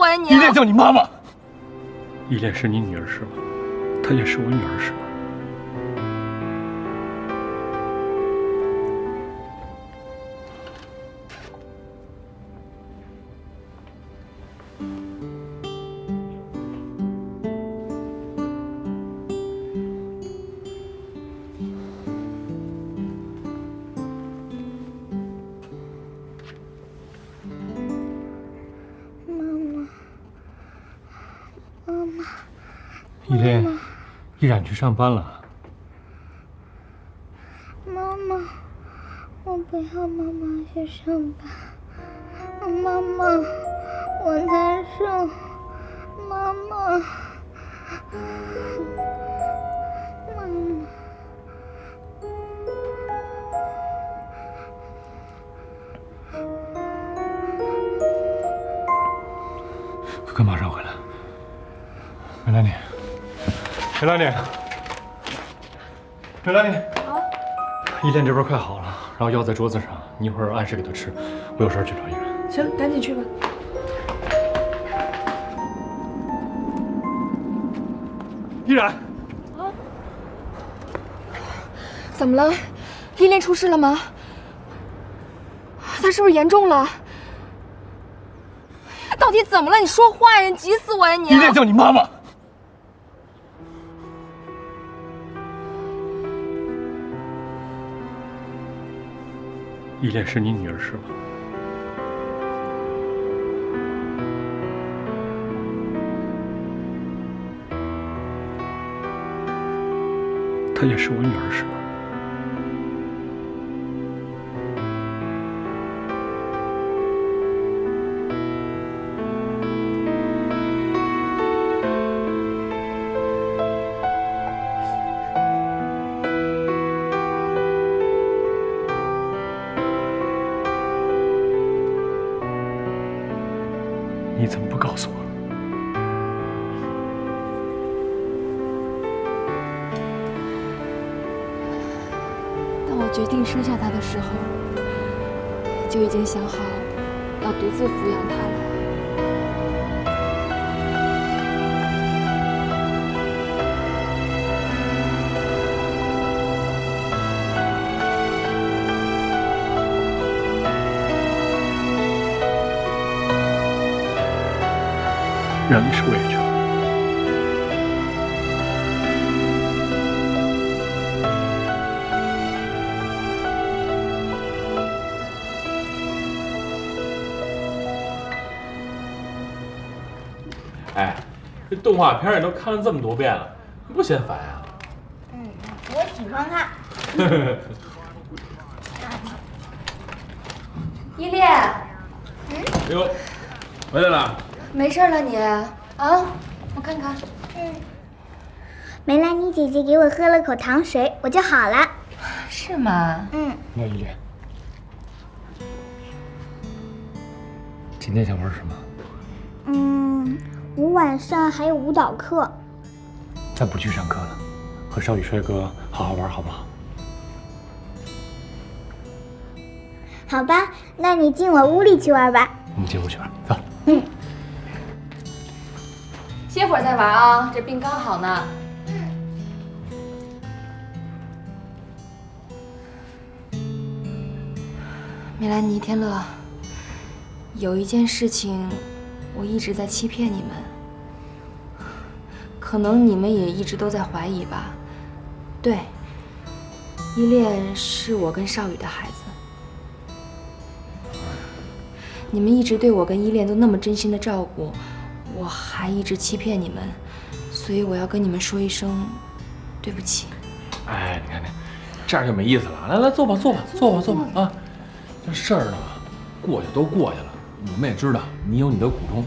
呀你！依恋叫你妈妈。依恋是你女儿是吗？她也是我女儿是吗？依恋，依然去上班了。妈妈，我不要妈妈去上班。妈妈，我难受。妈妈，妈妈。哥马上回来。梅兰妮，梅兰妮，梅兰妮。啊。依恋这边快好了，然后药在桌子上，你一会儿按时给她吃。我有事去找依然。行，赶紧去吧。依然。啊？怎么了？依恋出事了吗？他是不是严重了？到底怎么了？你说话呀！你急死我呀！你！依恋叫你妈妈。依恋是你女儿是吗？她也是我女儿是吗？你怎么不告诉我？当我决定生下他的时候，就已经想好要独自抚养他了。让你受委屈了。哎，这动画片你都看了这么多遍了，你不嫌烦呀？我喜欢看。依恋，哎呦，回来了。没事了你啊？我看看。梅兰妮姐姐给我喝了口糖水，我就好了。是吗？那依恋，今天想玩什么？我晚上还有舞蹈课。咱不去上课了，和少宇帅哥好好玩，好不好？好吧，那你进我屋里去玩吧。我们进屋去玩，走。歇会儿再玩啊，这病刚好呢。梅兰妮、天乐，有一件事情，我一直在欺骗你们，可能你们也一直都在怀疑吧。对，依恋是我跟少宇的孩子。你们一直对我跟依恋都那么真心的照顾，我还一直欺骗你们，所以我要跟你们说一声对不起。哎，你看，这样就没意思了。来来，坐吧，坐吧，坐吧，坐吧啊！这事儿呢，过去都过去了。我们也知道你有你的苦衷。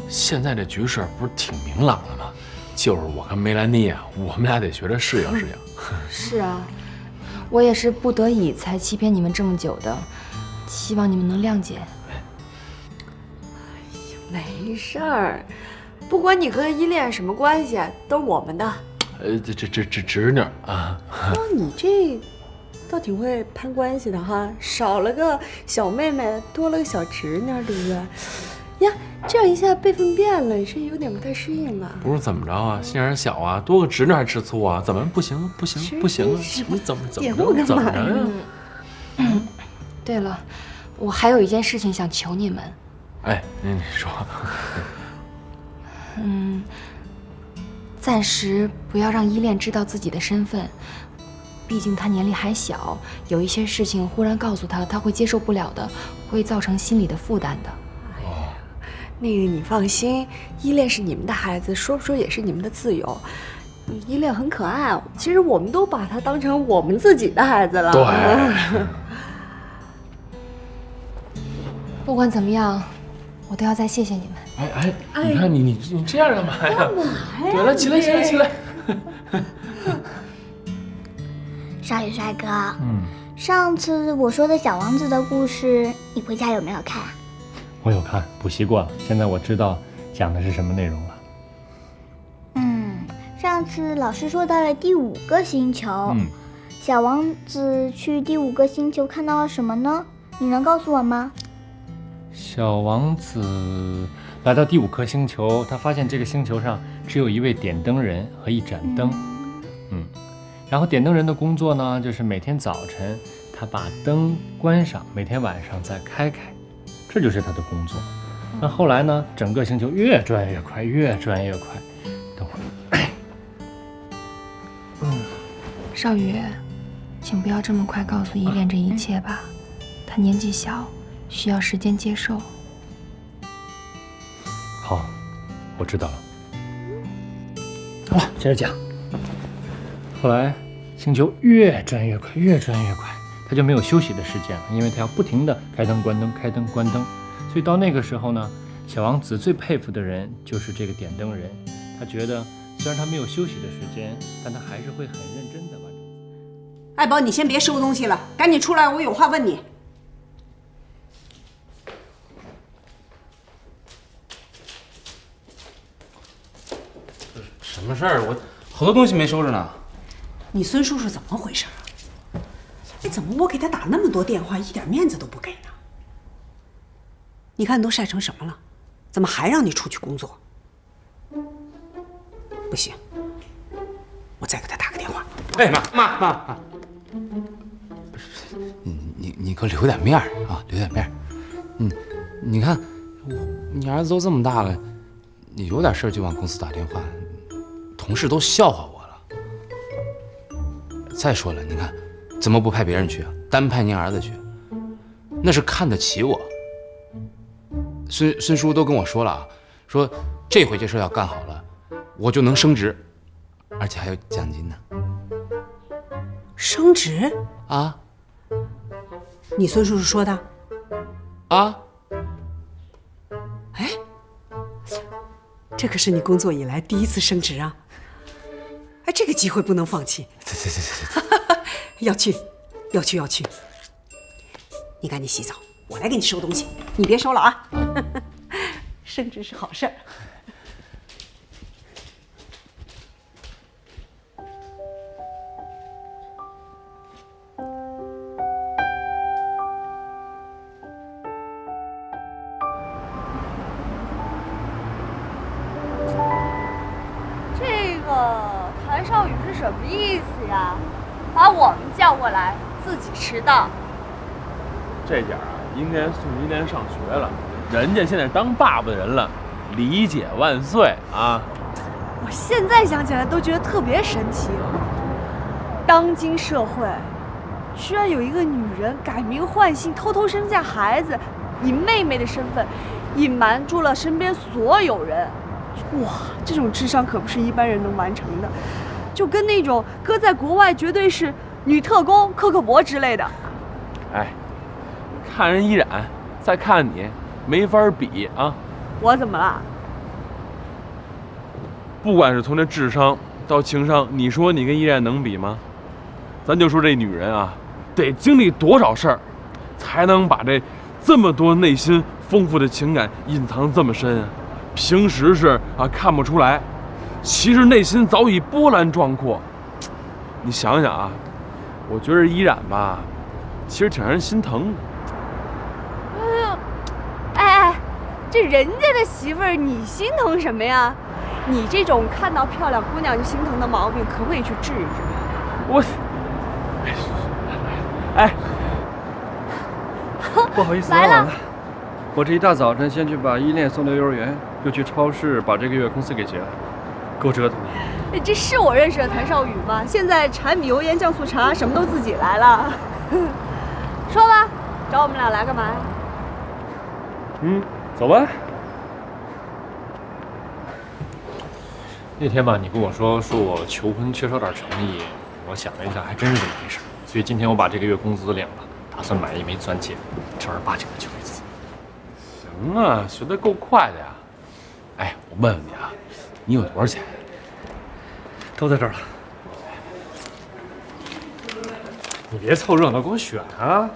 现在这局势不是挺明朗了吗？就是我跟梅兰妮啊，我们俩得学着适应适应。是啊，我也是不得已才欺骗你们这么久的，希望你们能谅解。没事儿，不管你和依恋什么关系，都是我们的。这侄女啊。哦，你这倒挺会攀关系的哈，少了个小妹妹，多了个小侄女，对不对？呀，这样一下辈分变了，你是有点不太适应吧？不是怎么着啊？心眼小啊，多个侄女还吃醋啊？怎么不行？不行不行啊！你怎么点我干嘛呀？对了，我还有一件事情想求你们。哎，你说。暂时不要让依恋知道自己的身份，毕竟他年龄还小，有一些事情忽然告诉他，他会接受不了的，会造成心理的负担的。那个你放心，依恋是你们的孩子，说不说也是你们的自由。依恋很可爱，其实我们都把他当成我们自己的孩子了。对。不管怎么样，我都要再谢谢你们。哎，你看你这样干嘛呀？干嘛呀？对了，起来。少宇帅哥，上次我说的小王子的故事，你回家有没有看？我有看，补习过了，现在我知道讲的是什么内容了。上次老师说到了第5个星球，小王子去第5个星球看到了什么呢？你能告诉我吗？小王子来到第5颗星球，他发现这个星球上只有一位点灯人和一盏灯。然后点灯人的工作呢，就是每天早晨他把灯关上，每天晚上再开开，这就是他的工作。那后来呢，整个星球越转越快，越转越快。等会儿，少宇，请不要这么快告诉依恋这一切吧，他年纪小，需要时间接受。好，我知道了。好了，接着讲。后来星球越转越快，越转越快，他就没有休息的时间了，因为他要不停地开灯关灯，开灯关灯。所以到那个时候呢，小王子最佩服的人就是这个点灯人。他觉得虽然他没有休息的时间，但他还是会很认真地完成。爱宝，你先别收东西了，赶紧出来，我有话问你。什么事儿？我好多东西没收着呢。你孙叔叔怎么回事啊？哎，怎么我给他打那么多电话，一点面子都不给呢？你看你都晒成什么了？怎么还让你出去工作？不行，我再给他打个电话。哎妈，你给我留点面儿啊，留点面儿。你看，你儿子都这么大了，你有点事儿就往公司打电话，同事都笑话我了。再说了，你看，怎么不派别人去啊？单派您儿子去，那是看得起我。孙叔都跟我说了啊，说这回这事要干好了，我就能升职，而且还有奖金呢。升职啊？你孙叔叔说的？啊？哎，这可是你工作以来第一次升职啊！哎，这个机会不能放弃。对，要去。你赶紧洗澡，我来给你收东西，你别收了啊。升职是好事儿。这个谭少宇是什么意思呀？把我们叫过来，自己迟到。这点啊，应该送依恋上学了。人家现在当爸爸的人了，理解万岁啊！我现在想起来都觉得特别神奇。当今社会，居然有一个女人改名换姓，偷偷生下孩子，以妹妹的身份隐瞒住了身边所有人。哇，这种智商可不是一般人能完成的，就跟那种搁在国外绝对是女特工柯克伯之类的。哎，看人依然，再看你，没法比啊！我怎么了？不管是从这智商到情商，你说你跟依然能比吗？咱就说这女人啊，得经历多少事儿，才能把这么多内心丰富的情感隐藏这么深啊？平时是啊看不出来，其实内心早已波澜壮阔。你想想啊，我觉得依然吧，其实挺让人心疼的。哎，这人家的媳妇儿，你心疼什么呀？你这种看到漂亮姑娘就心疼的毛病，可不可以去治一治？我，哎，不好意思打扰了。我这一大早晨先去把依恋送到幼儿园，又去超市把这个月工资给结了，够折腾的。这是我认识的谭少宇吗？现在柴米油盐酱醋茶什么都自己来了。说吧，找我们俩来干嘛呀？走吧。那天吧，你跟我说我求婚缺少点诚意，我想了一下，还真是这么回事。所以今天我把这个月工资领了，打算买一枚钻戒，正儿八经的求一次。行啊，学得够快的呀。哎，我问问你啊，你有多少钱？都在这儿了。你别凑热闹，给我选啊！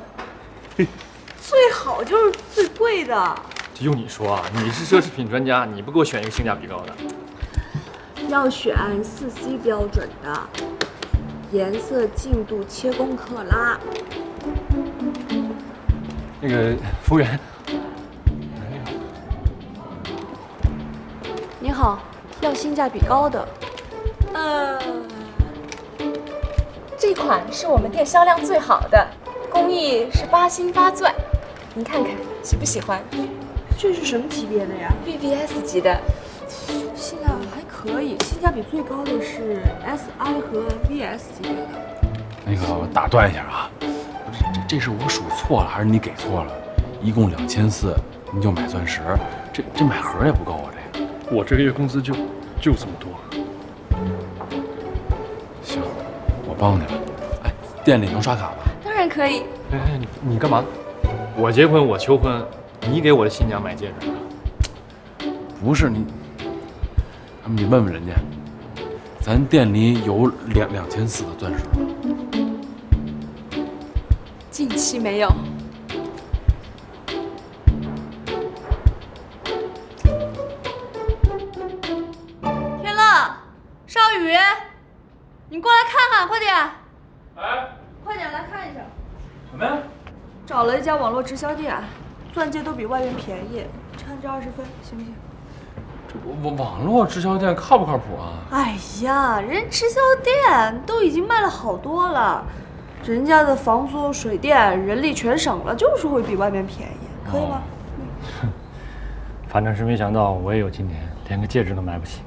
最好就是最贵的。就用你说啊，你是奢侈品专家，你不给我选一个性价比高的？要选4C 标准的，颜色、净度、切工克拉。那个服务员，你好，要性价比高的。这款是我们店销量最好的，工艺是8星8钻，您看看喜不喜欢？这是什么级别的呀 ？VVS 级的。性价还可以，性价比最高的是 SI 和 VS 级别的。那个我打断一下啊，这是我数错了还是你给错了？一共2400，你就买钻石，这买盒也不够啊！这个我这个月工资就这么多。行，我帮你了。哎，店里能刷卡吗？当然可以。哎，你干嘛？我结婚，我求婚，你给我的新娘买戒指啊？不是你，你问问人家，咱店里有2400的钻石吗？近期没有。天乐，少宇，你过来看看，快点！哎，快点来看一下。什么呀？找了一家网络直销店，钻戒都比外面便宜，掺着20分，行不行？这网络直销店靠不靠谱啊？哎呀，人直销店都已经卖了好多了，人家的房租、水电、人力全省了，就是会比外面便宜，可以吗？反正是没想到我也有今天，连个戒指都买不起。